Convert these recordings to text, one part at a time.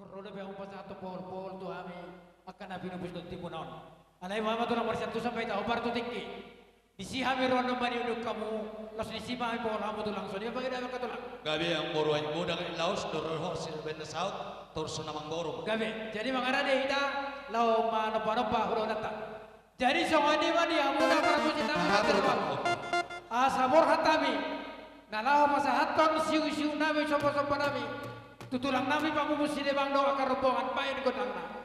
Roda be umpa satu pol tu ami akan nabi nubus do timunon. Alai mama tu nomor 1 sampai tahu partu tinggi. Di si hami rono mani uduk kamu los di si mami pol kamu tu langsung dia bagi dah katulang. Gabi ang boro ay muda ng laos doror horsil ben south torso namang boro. Gabi. Jadi mangara de ita lau ma nopa hulo nata. Jadi songoni mani yang muda para kita mengatur. Sabor hatami. Nalau masa haton siu nami sopo nami. Tutulang nami pamumus di bang doa karombongan pain godangna.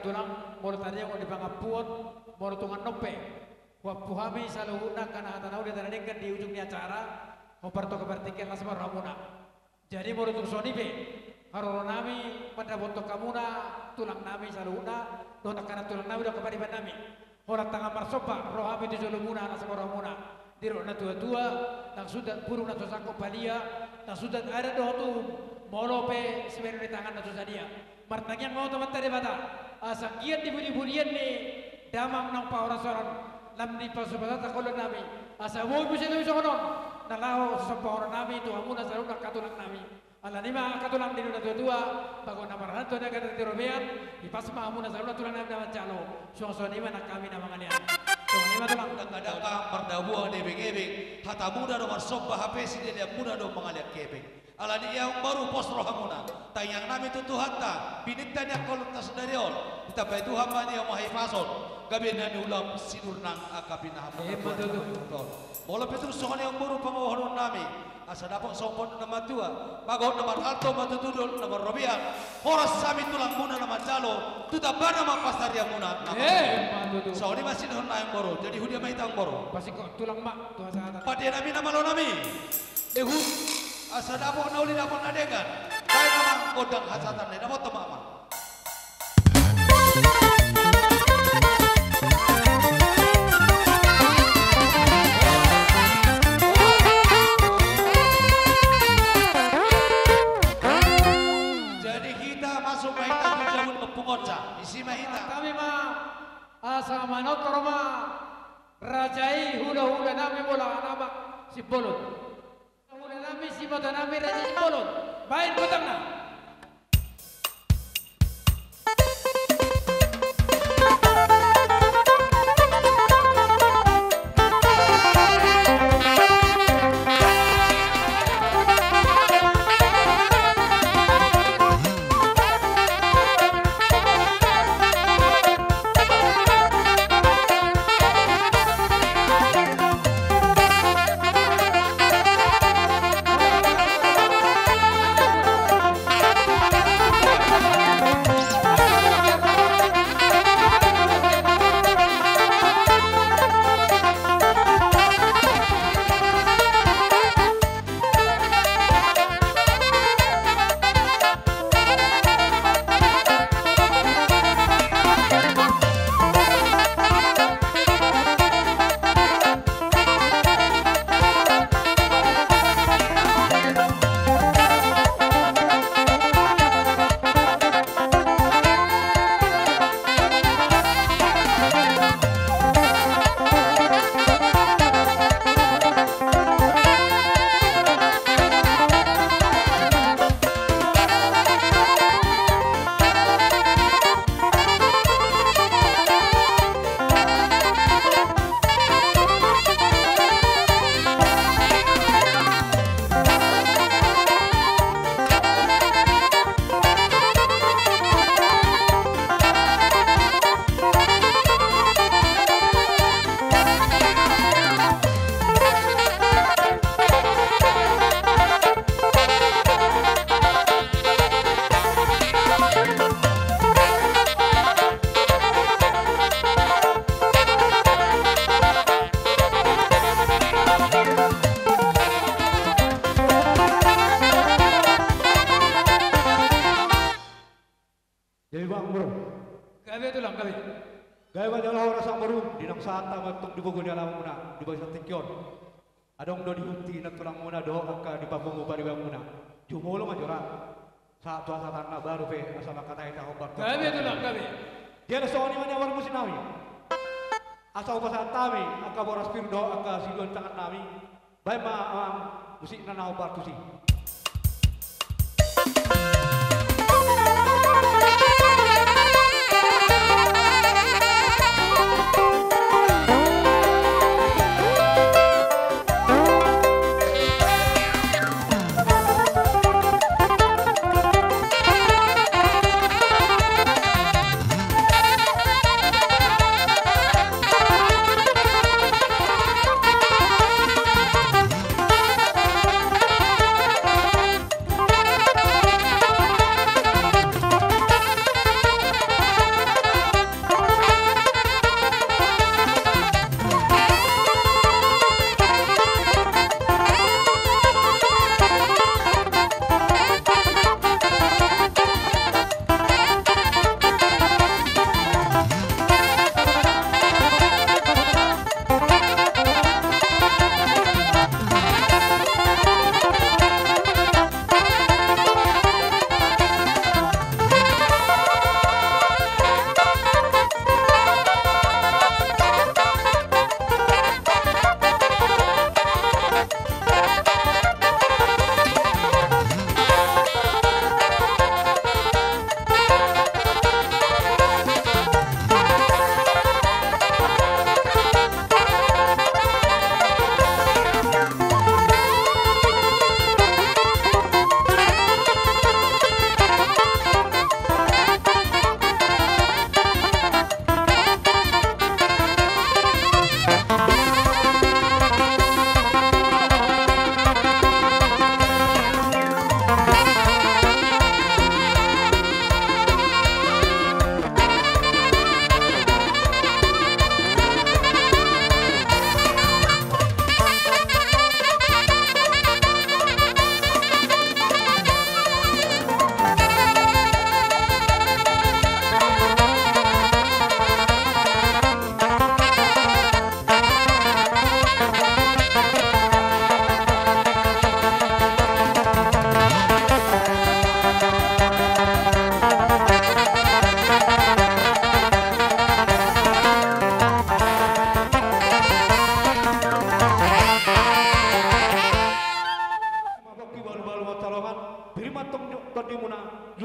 tulang moro tadi yang di pangapuan moro tungan nope wapuhami saluhuna kana hatanau di tanadengkan di ujung acara operto kebertikan las ramuna jadi moro tursoni be haroro nami pada bontok kamuna tulang nami saluhuna dona kana tulang nami do kepadiban nami orang tangga marsopa rohami di jolumuna las ramuna di rona tua-tua nang sudah burung nang sosako balia nang sudah ada dotu molope sebenarnya di tangan nang dia martanya mau teman tadi bata asangkian dibudi-budian nih damang nang paura soran lam ni pasubata takolon nami asa wo bisa tu bisa konon nalaho sa paura nami tu amuna saruna katulang nami ala lima katulang di nuna tua bago na marhanto na kata tirobean ipasma amuna saruna tulang nami na calo so nima nak kami na mga lian so nima tulang Kada ka perdabuan di beng-beng hata muda do marsoba HP si dia muda do mangaliat kebeng ala dia yang baru pos rohamuna tayang nami tu hatta binitanya kolot na sedarion kita pai Tuhan mani yang mahai fason gabi nani ulam sidur nang akapina hapa bola petu sokan yang baru pangohon nami asa dapat sompon nama tua bagot nama alto matutudul nama robian horas sami tulang muna nama jalo tu tak bana nama pasar yang muna so ini masih don yang baru jadi hudia mai tang baru pasti kok tulang mak tuh asa pada nami nama lo nami ehu asa dapat nauli dapat nadengan baik nama kodang hasatan dapat teman isi mahita kami mah asa manot roma rajai hula-hula nami bola nama si bolot hula nami si mata nami rajai si bolot baik betang na Gawe tulang gawe. Gawe adalah orang sang baru di nang sata matuk di bogor dalam muna di bawah satikyon. Adong do dihuti na tulang muna do angka di papungu bari muna. Jumolo majora. Saat tuasa tanah baru pe asal kata ita obat. Gawe tulang gawe. Dia ada soal mana war musinawi. Asal pasal tami angka boras pirdo angka sidon tangan nami. Baik ma musik nana obat tu sih.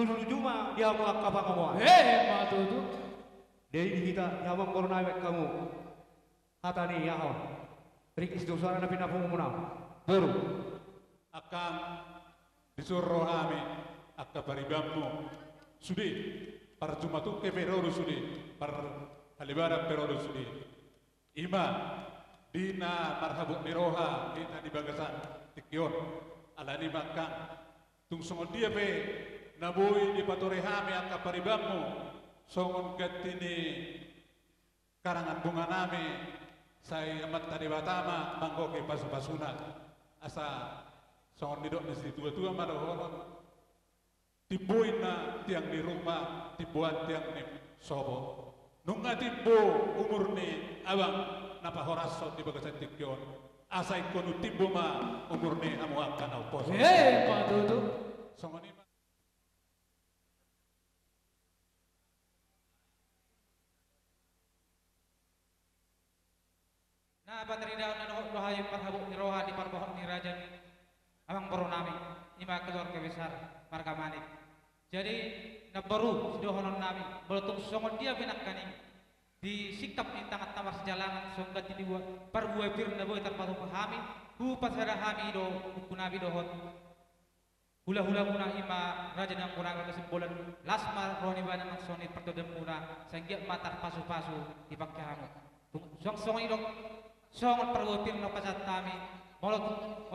Dulu mah dia mau apa kamu? Matutu. Dari kita yang corona kamu. Hata ni ya hao. Rikis dosa na pinapumuna. Baru. Akan disuruh kami akka paribammu sudi par jumatu ke peroru sudi par halibara peroru sudi ima dina marhabut miroha dina di bagasan tikyon alani makan tung songon dia pe nabui di patorehame akka paribammu songon gatini karangan bunga nami saya amat tadi batama manggoke pasu-pasuna asa songon nidok di situ tua mana orang tibuin na tiang di rumah tibuan tiang ni sobo nunga tibu umur ni abang napa horaso di bagasan tikyon asa ikonu tibu ma umur ni amu akan au poso Matutu. songon ima Nah, bateri daun dan dohai parhabuk ni roha di parbohok ni raja abang Bornami lima keluarga besar marga manik. Jadi nabaru sidohonon nami beletung songon dia benak kaning di sikap ni tangat tawar sejalangan songga di dua parbuai bir na boy tanpa pahami hu pasada hami do kunabi dohon hula-hula muna ima raja yang kurang kesimpulan lasmar rohani bana maksoni pertodem muna sehingga matar pasu-pasu di pakyamu song idok songon perbuai no pasat kami molot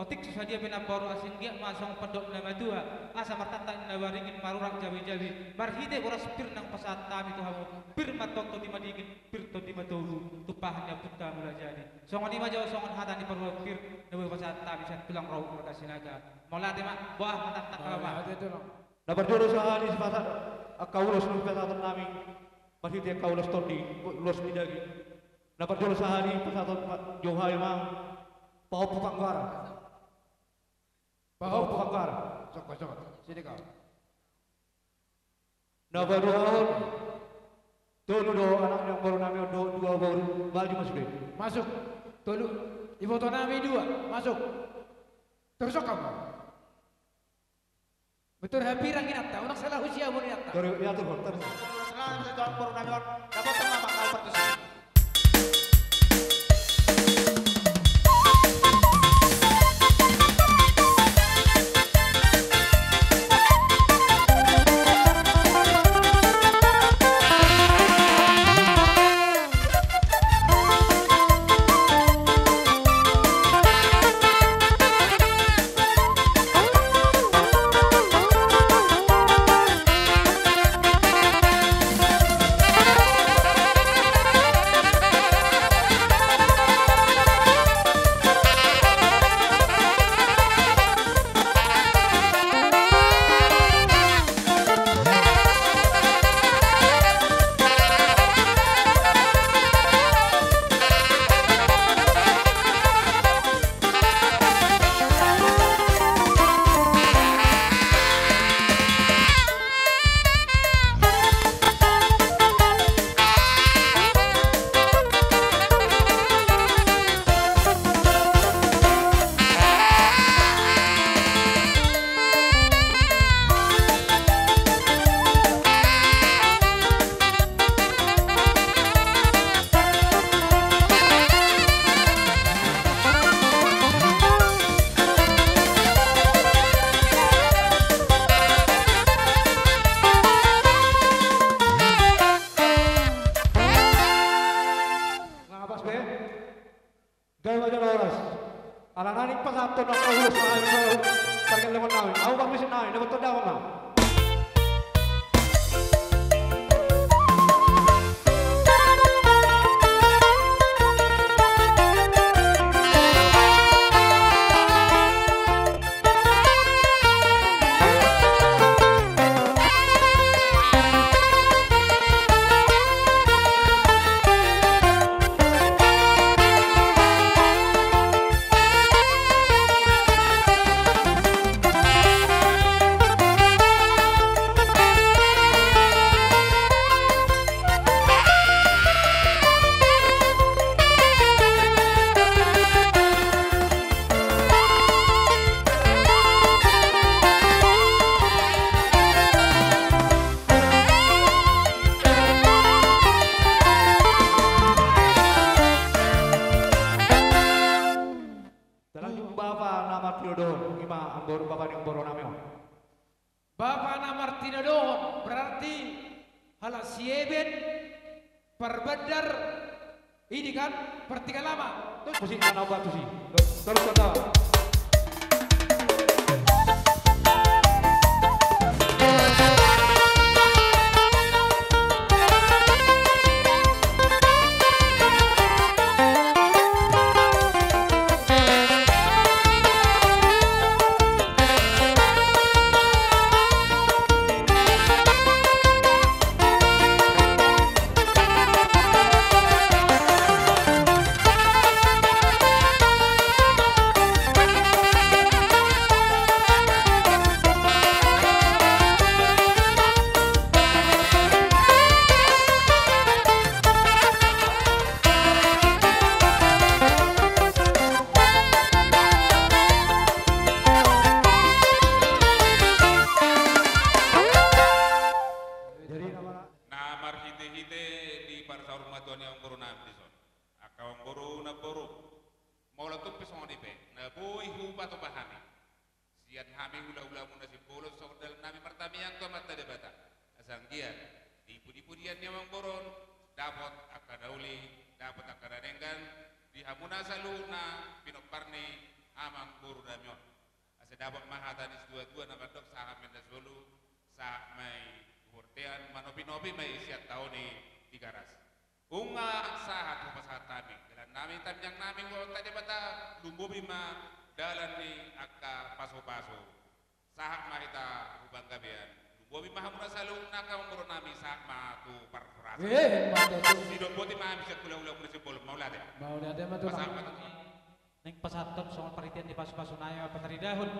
otik susah dia bina baru asing dia masong pendok nama dua asa martata na waringin marurak jawi-jawi marhide ora sepir nang pasat kami tu hamu bir maton to di madigin bir to di matoru tupahannya buta mula jadi songon ima jauh songon hata di perlu bir nawe pasat kami san tulang rau mereka sinaga molate mak buah hata tak apa Na berjuru sa alis pasat akaulos ng pasatan namin marhide akaulos to di los midagi. Na berjuru sa alis pasatan Johay ma Paupo Panggara. Paupo Panggara. Sokot sini kau Na baru ahon. Tolu do anak yang baru namin do dua baru baju masuk deh. masuk tolu ibu nami dua masuk terus kamu betul hampir angin atta orang salah usia mau atta Baru ya tuh terus. Selain itu baru nabi dapat pernah bakal partisipasi. Gaya aja loras. Alang-aling pa sa ato ng kaulos na ayon sa parang laman namin. Ako bang misin namin, dapat to daw na. Martino Don, ima ambor bapak yang boro namanya. Bapak na Martino Don berarti hala sieben perbedar ini kan pertiga lama. Terus musik mana batu sih? Terus kata. Neng pasaton songo paritian di pasu-pasunayo patari dahon.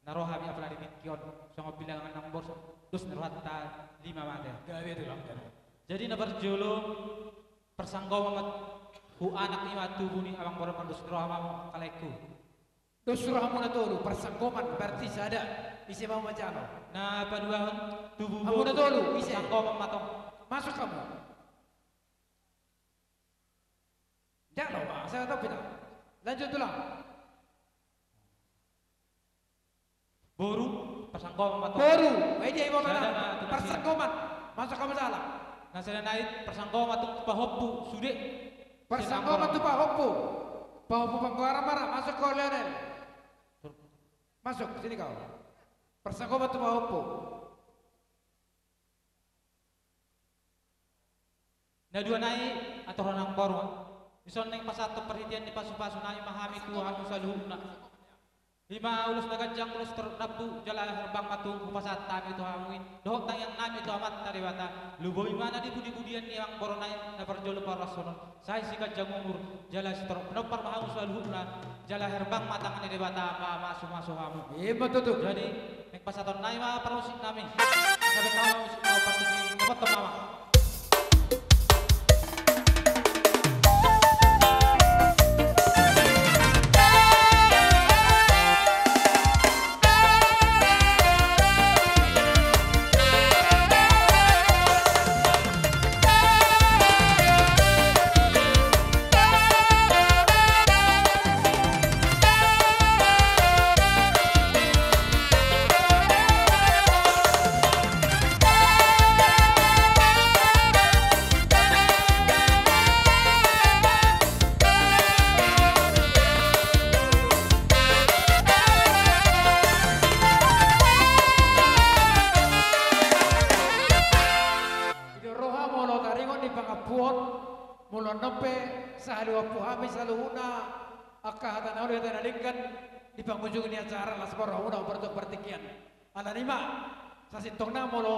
Naroha mi apalagi mitkion songo bilangan nang bor dus narohata 5 mate. Gawe itu lang. Jadi na berjolo persanggaw mamat hu anak ni matu buni awang bor mandus naroha mo kaleku. Dus surah mo na tolo persanggoman berarti sada isi mau macano. Na paduahon tubuh Kamu na tolo isi. persanggaw mamatong. Masuk kamu. Jangan lupa, saya tahu tidak. Lanjut tulang. Boru persanggaw mamatong. Boru, ini ibu Sada mana? na tinasi. Persanggoman. Masuk kamu salah. Na sada naik persanggaw matung pahoppu sude. Persanggoman tu Pak Hoppu. Pak Hoppu Pangguara masuk kau Lionel. Masuk sini kau. Persanggoman tu Pak Hoppu. Na dua naik atau ranang baru. Ison neng pasato perhitian di pasu-pasu naik mahami Tuhan saluhna. Lima ulus nagajang ulus terdapu jala herbang matu pasat tami itu hamuin. Dohok tang yang nami itu amat tariwata. Luboy mana di budi-budian ni ang boronay na perjolo parasonon. Saya si kajang umur jala sitor penopar mahamu saluhna jala herbang matang ni debata masuk hamu. Iya tutup. Jadi neng pasaton naik mah parusik nami. Sabi kamu mau partisi dapat mama. Di pengunjung ini acara las borona bertuk pertikian. Ala lima sasintong na molo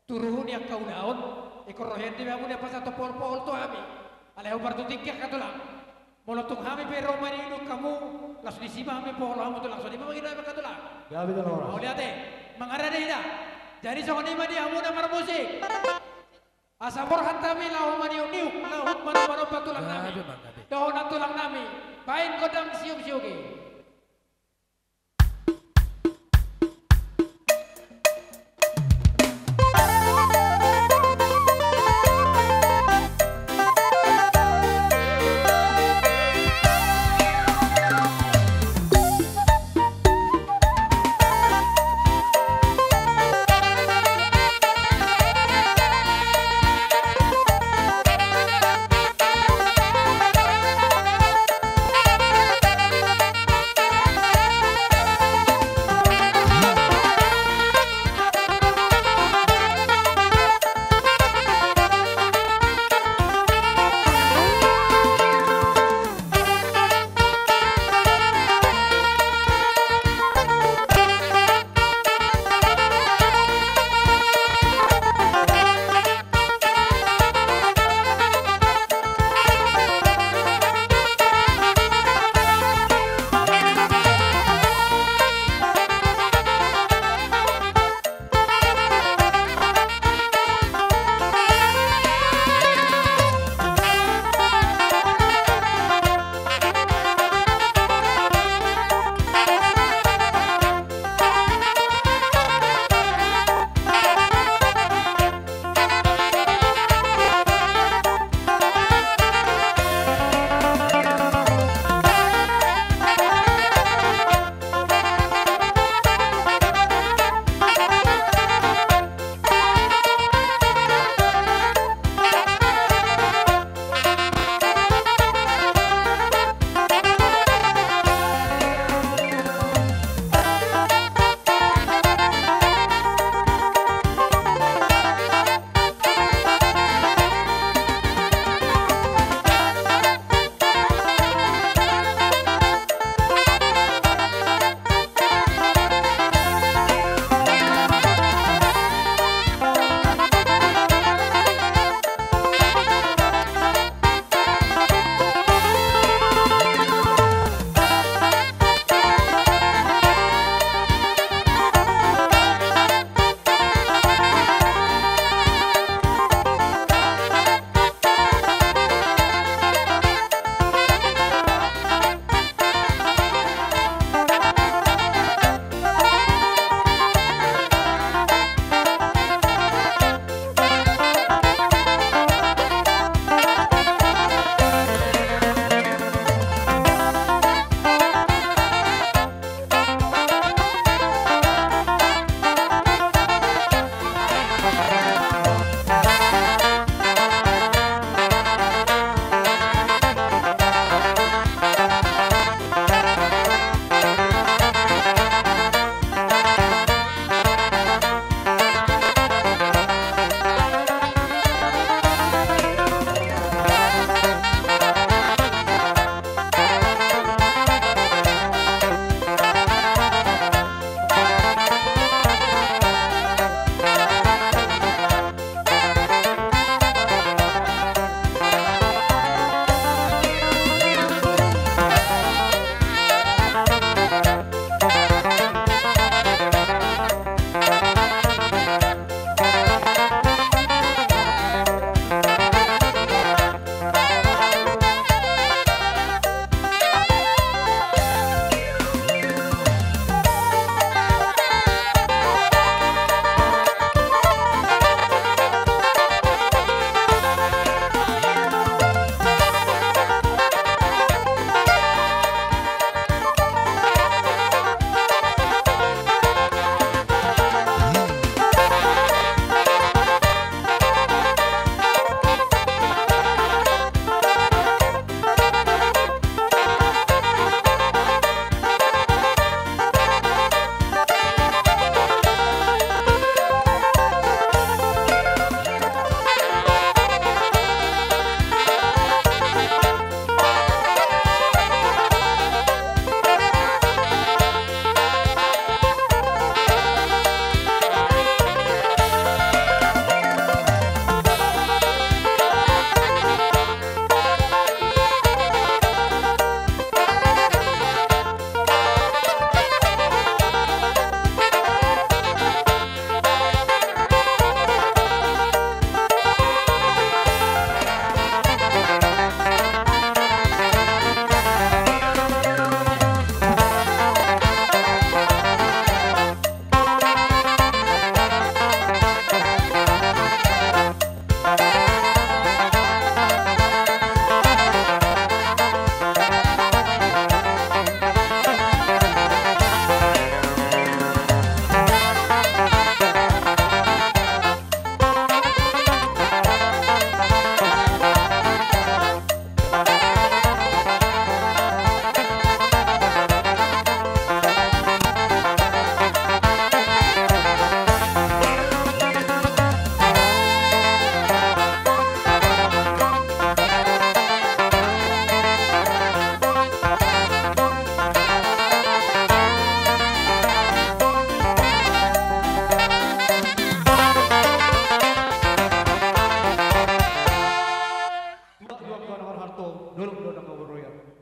turuhun yang kau daun ikor rohen di bamu dia pas satu pol tu kami. Ala bertuk tikian katulang. Molo tung kami pero mani inu kamu langsung disima kami pol kamu tu langsung lima mengira katulang. Gabi dan orang. Mau lihat mengara deh dah. Jadi soal lima dia amu nama musik. Asabor hantami lahu mani uniuk lahu manu patulang nami. Daun tulang nami. Bain kodang siup-siuki.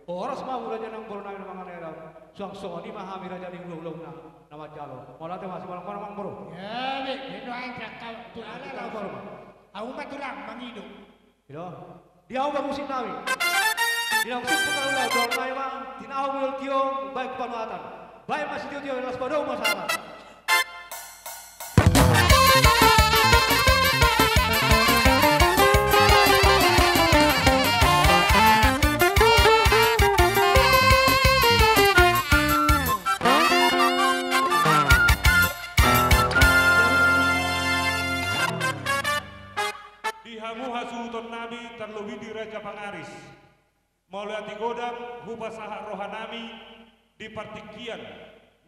Oras mau raja nang boro na mga nera. Suang-suang ni mahami raja ning ulo-ulo na nama jalo. Wala te masih malang mang bro. Ya, Bik, dito ay prakal. Tulala Kita lang. bro. Ako matulang, mangido. Ilo. Dia ang bagusin namin. Dinangsit ko ka ulo, doon na yung tinawag mo yung kiyong baik panuatan. Baik masih tiyo-tiyo, las padaw masalah. Dihamu hasuton nabi terlebih di Raja Pangaris. Maulati godam hubasaha rohanami di partikian.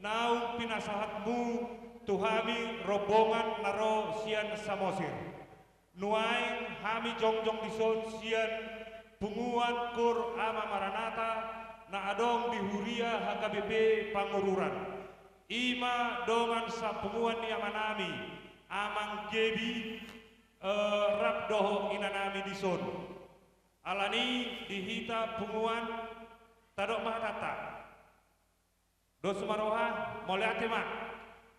Nau pinasahatmu tuhami rombongan naro sian samosir. Nuaing hami jongjong dison sian punguan kur ama maranata na adong di huria HKBP Pangururan. Ima dongan sa punguan ni amanami amang jebi rap doho inanami dison. Alani dihita punguan tadok mahatata. Dos maroha moleate mak.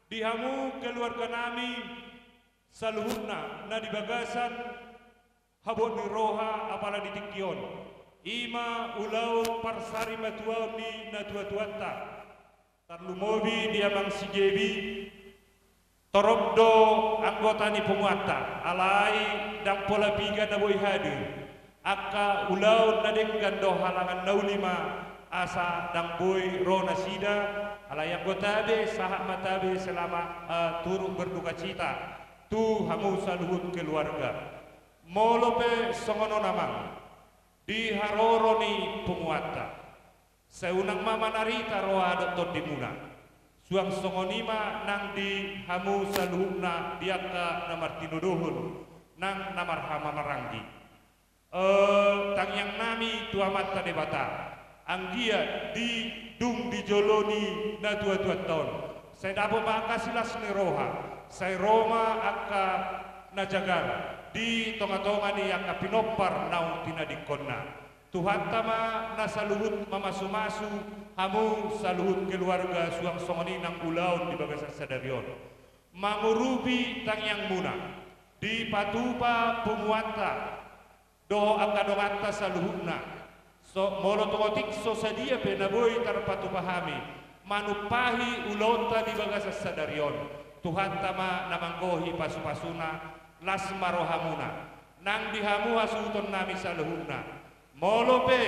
Dihamu keluarga nami saluhuna na dibagasan habot ni roha apala ditikyon. Ima ulau parsari matuaw ni natua-tuata. Tarlumobi diamang si Jebi torobdo anggota ni penguata alai dang pola piga na boy hadir akka ulau nadeng gando halangan naulima asa dang boy rona sida alai anggota be sahak matabe selama turut berduka cita tu hamu saluhut keluarga molope songono namang di haroro ni penguata seunang mama narita roa doktor dimuna suang songonima nang di hamu saluhna diaka namar tinuduhun nang namar hama maranggi tangyang nami tuamat tadebata anggia di dung di joloni na tua-tua tahun saya dapat makasilas ni roha saya Roma akka najagar di tonga-tonga ni akka pinopar naung tinadikonna Tuhan tama na saluhut mamasu-masu hamu saluhut keluarga suang songoni nang ulaun di bagasan sadarion mangurubi tangyang muna di patupa pumuata do akadongata saluhutna so molotomotik so sadia penaboy tarpatupahami manupahi ulonta di bagasan sadarion Tuhan tama namanggohi pasu-pasuna lasmarohamuna nang dihamu hasuton nami saluhutna molope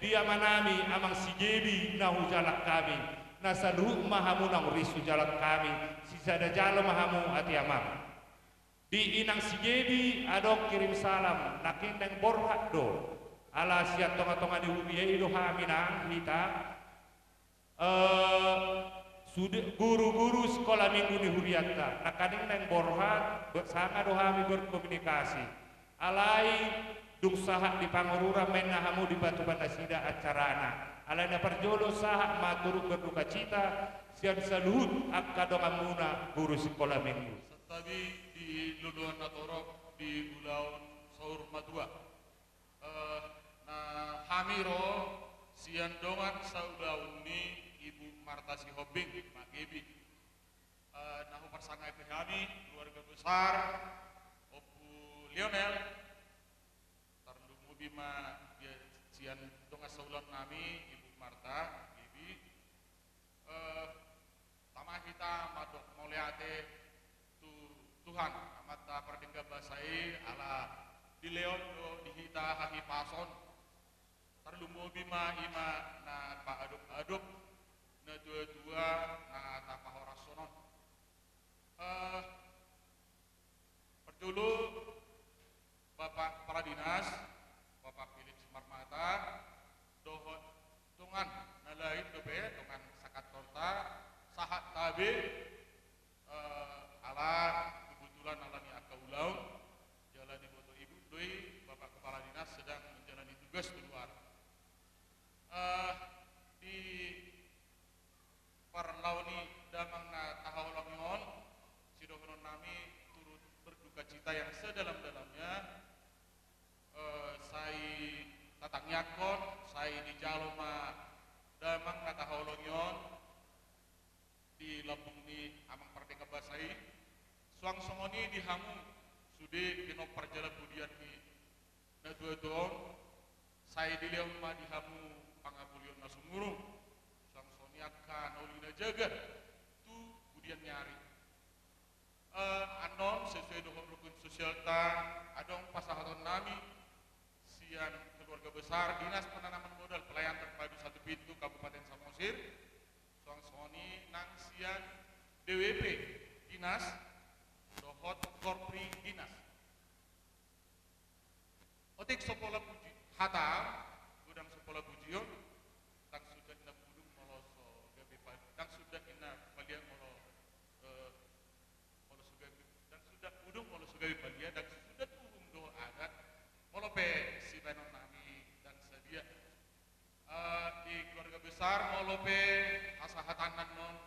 dia manami amang si Jebi na hujalak kami na saluh mahamu nang risu jalak kami si sada jalo mahamu ati amang di inang si Jebi adong kirim salam nakindeng borhat do ala siat tonga-tonga di hubiye ido haminang hita guru-guru sekolah minggu di huriatta nakading neng borhat bersama dohami berkomunikasi alai dung sahak di Pangurura menna hamu di Batu Bandasida acarana alana perjolo sahak maturut berduka cita sian saluhut akka dongamuna guru sekolah minggu setabi di luluan natorok di Gulau Saur Madua na hamiro sian dongan saudauni Ibu Marta Sihobing Mak Gebi nahu persangai kami keluarga besar Opu Lionel bima dia sian donga saulan nami Ibu Marta Bibi tamah kita madok moleate tu Tuhan amata perdengga basai ala di leon do dihita hahi pason terlumo bima ima na pa aduk na dua-dua na tapah orasonon perjulu Bapak Kepala Dinas Bapak Felix Marmata dohon tungan nalain dobe tungan sakat torta sahat tabe ala kebetulan alani akka ulau jalani foto ibu doi Bapak Kepala Dinas sedang menjalani tugas di luar di perlawan jala budian ki na dua don saya dileon ma dihamu pangabulion na sumurung sang soni akan olina jaga tu budian nyari anon sesuai dengan rukun sosial ta adong pasahaton nami sian keluarga besar dinas penanaman modal pelayan terpadu satu pintu Kabupaten Samosir sang soni nang sian DWP dinas dohot korpri dinas otik sopola puji hatam gudang sopola pujion tak sudah ina budung moloso gabe tak sudah ina palian molo molo sugabi dan sudah budung molo sugabi palian dan sudah turun do adat molo pe si banon nami dan sedia di keluarga besar molo pe asahatanan non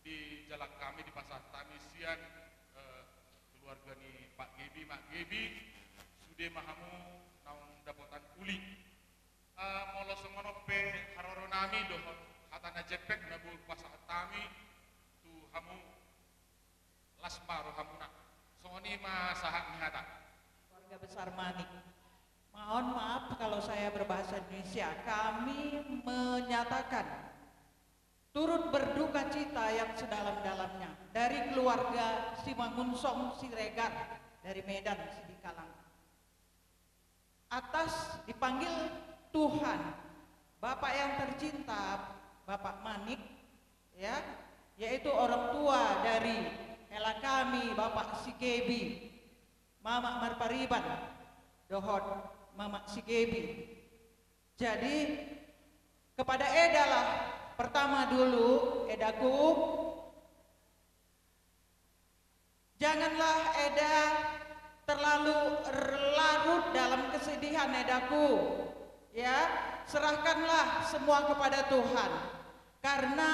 di jalan kami di pasar Tamisian keluarga ni Pak Gebi Mak Gebi sudah mahamu naung dapatan uli molo semono pe haroro nami dohon hatana jepek nabul pasar tami tu hamu lasmaro hamuna soni ma sahak nihata keluarga besar Manik. Mohon maaf kalau saya berbahasa Indonesia. Kami menyatakan turut berduka cita yang sedalam-dalamnya dari keluarga Simangunsong Siregar dari Medan Sidikalang atas dipanggil Tuhan Bapak yang tercinta Bapak Manik ya, yaitu orang tua dari ela kami Bapak Sikebi Mama Marpariban dohot Mama Sikebi. Jadi kepada edalah pertama dulu edaku, janganlah eda terlalu larut dalam kesedihan edaku, ya serahkanlah semua kepada Tuhan, karena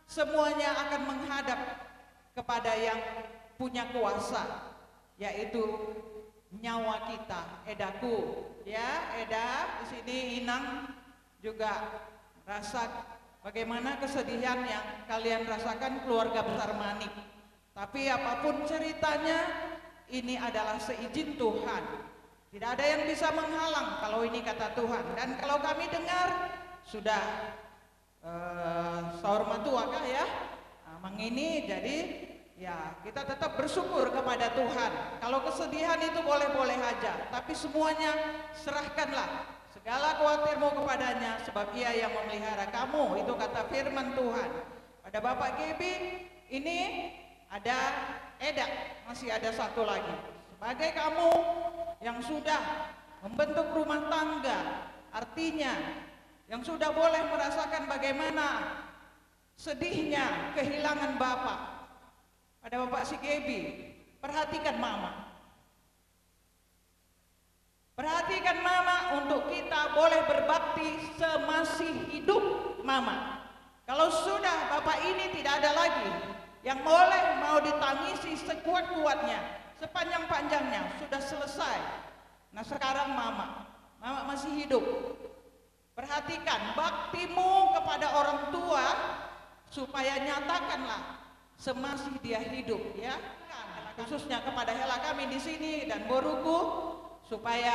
semuanya akan menghadap kepada yang punya kuasa, yaitu nyawa kita, edaku, ya eda di sini Inang juga rasa bagaimana kesedihan yang kalian rasakan keluarga besar Manik. Tapi apapun ceritanya, ini adalah seizin Tuhan. Tidak ada yang bisa menghalang kalau ini kata Tuhan. Dan kalau kami dengar sudah sahur matuakah ya, mang ini jadi ya kita tetap bersyukur kepada Tuhan. Kalau kesedihan itu boleh-boleh aja, tapi semuanya serahkanlah segala khawatirmu kepadanya, sebab ia yang memelihara kamu. Itu kata firman Tuhan. Pada Bapak Gebi ini ada edak, masih ada satu lagi. Sebagai kamu yang sudah membentuk rumah tangga, artinya yang sudah boleh merasakan bagaimana sedihnya kehilangan Bapak. Pada Bapak si Gebi, perhatikan Mama. Perhatikan Mama untuk kita boleh berbakti semasih hidup Mama. Kalau sudah Bapak ini tidak ada lagi yang boleh mau ditangisi sekuat-kuatnya, sepanjang-panjangnya, sudah selesai. Nah sekarang Mama masih hidup. Perhatikan baktimu kepada orang tua supaya nyatakanlah semasih dia hidup, ya. Khususnya kepada hela kami di sini dan boruku, supaya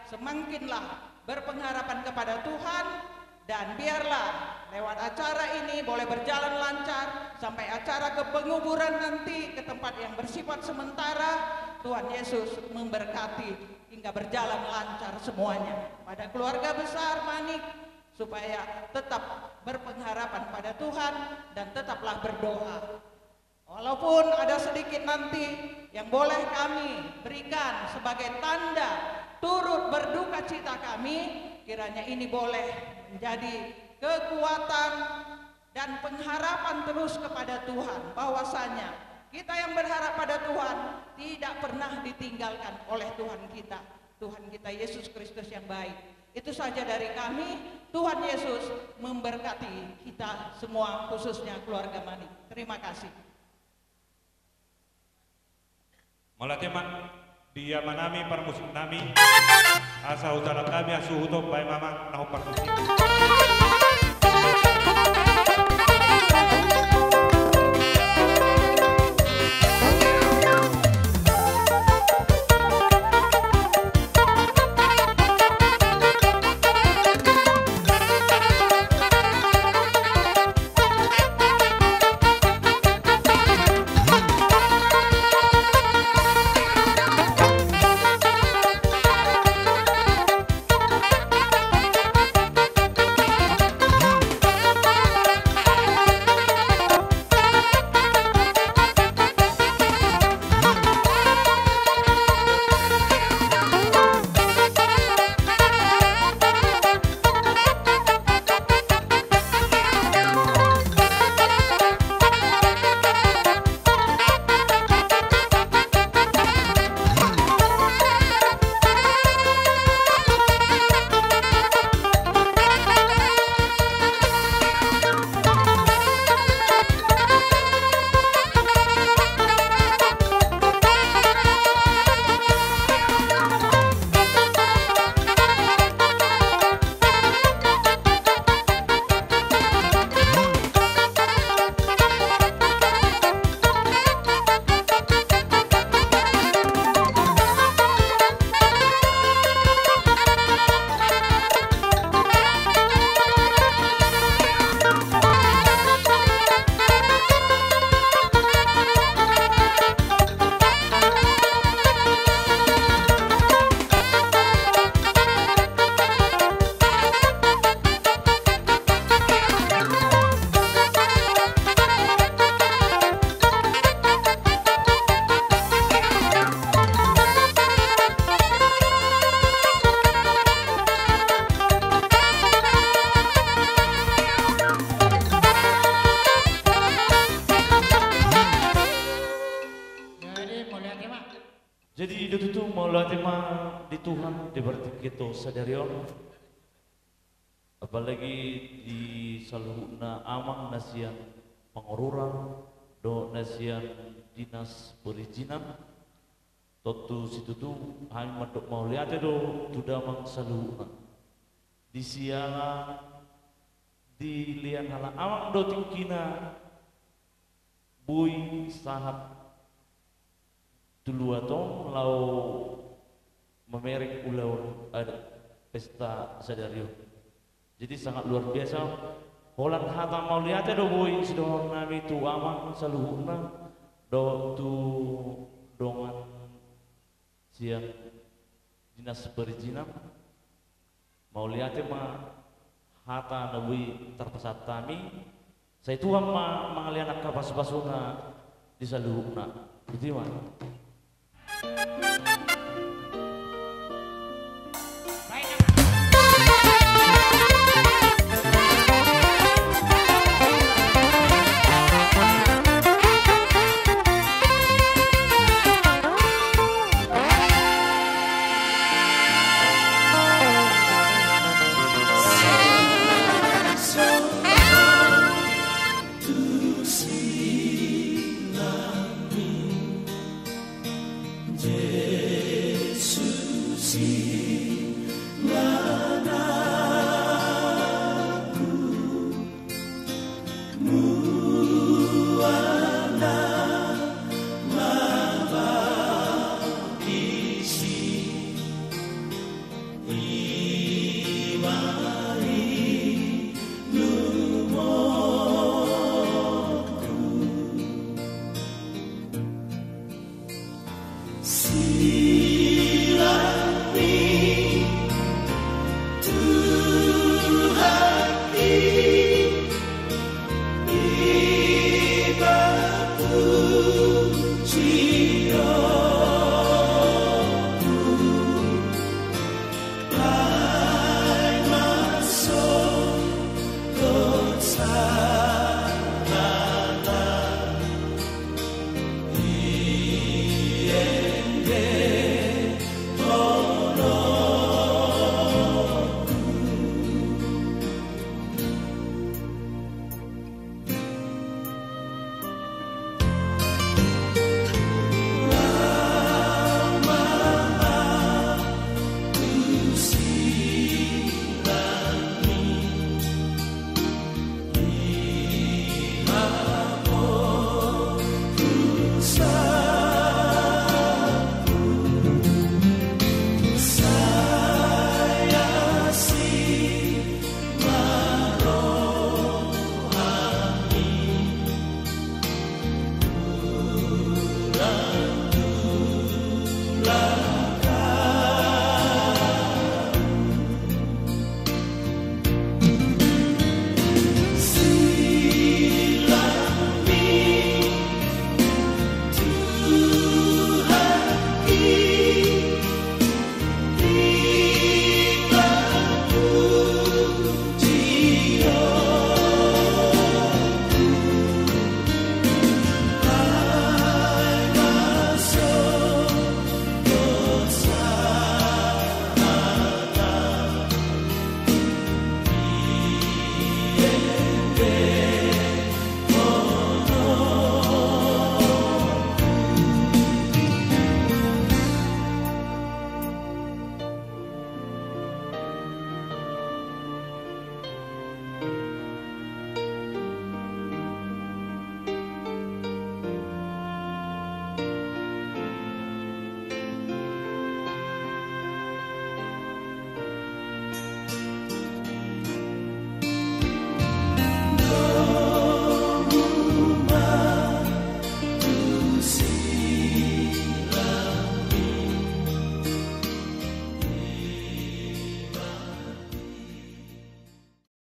semakinlah berpengharapan kepada Tuhan, dan biarlah lewat acara ini boleh berjalan lancar sampai acara ke penguburan nanti ke tempat yang bersifat sementara. Tuhan Yesus memberkati hingga berjalan lancar semuanya pada keluarga besar Manik, supaya tetap berpengharapan pada Tuhan dan tetaplah berdoa. Walaupun ada sedikit nanti yang boleh kami berikan sebagai tanda turut berduka cita kami, kiranya ini boleh menjadi kekuatan dan pengharapan terus kepada Tuhan, bahwasanya kita yang berharap pada Tuhan tidak pernah ditinggalkan oleh Tuhan kita Yesus Kristus yang baik. Itu saja dari kami. Tuhan Yesus memberkati kita semua, khususnya keluarga Manik. Terima kasih. Malateman dia manami permusik nami asa utara kami asu hutom bay mamang nahu permusik. maulati mah di Tuhan di berarti kita sadarion apalagi di saluhuna amang nasian pengururan do nasian dinas perizinan totu situ tu hanya madok mauliate do tudamang saluhuna di siang di lian hala amang do tingkina bui sahat dulu atau lau memerek ulau ada pesta sadario jadi sangat luar biasa holan hata mau lihat do boy sedang nami tu amang saluhuna do tu dongan siang dinas perizinan mau lihat ma hata nabi terpesat kami saya tuang ma mangalian kapas pasuna di saluhuna gitu mah